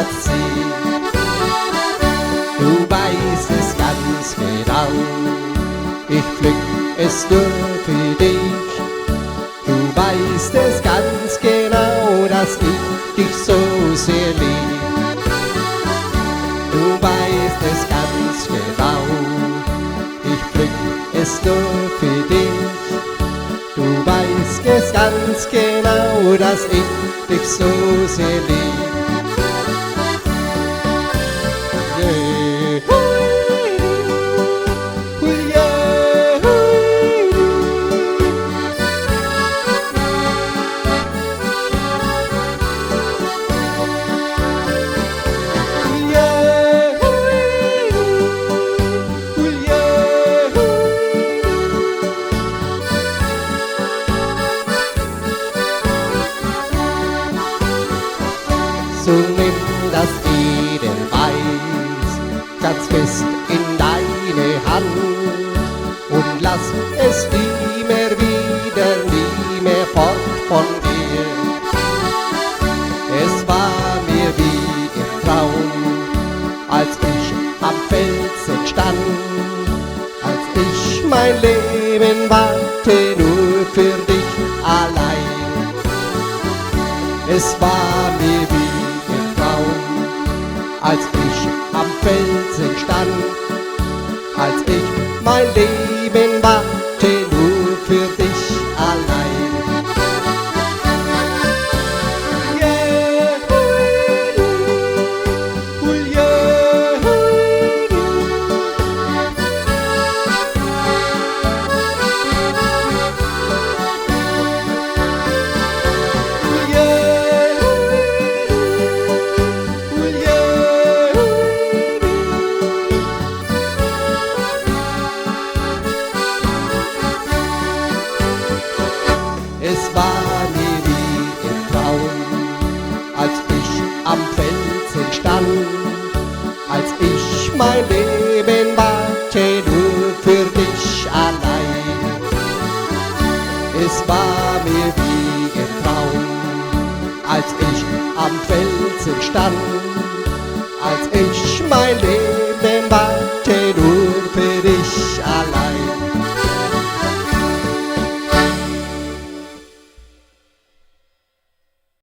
vorwärts ziehen. Du weißt es ganz genau, ich pflück es nur für dich. Du weißt es ganz genau, dass ich dich so sehr lieb. Du weißt es ganz genau, ich pflück es nur für dich. Du weißt es ganz genau, dass ich dich so sehr lieb. So nimm das Edelweiß ganz fest in deine Hand und lass es nie mehr fort von dir. Es war mir wie im Traum, als ich am Felsen stand, als ich mein Leben wagte nur für dich allein. Es war mir wie als ich am Felsen stand, als ich mein Leben wagte nur für dich allein. Yeah, es war mir wie im Traum, als ich am Felsen stand, als ich mein Leben wagte nur für dich allein. Es war mir wie im Traum, als ich am Felsen stand, als ich mein Leben wagte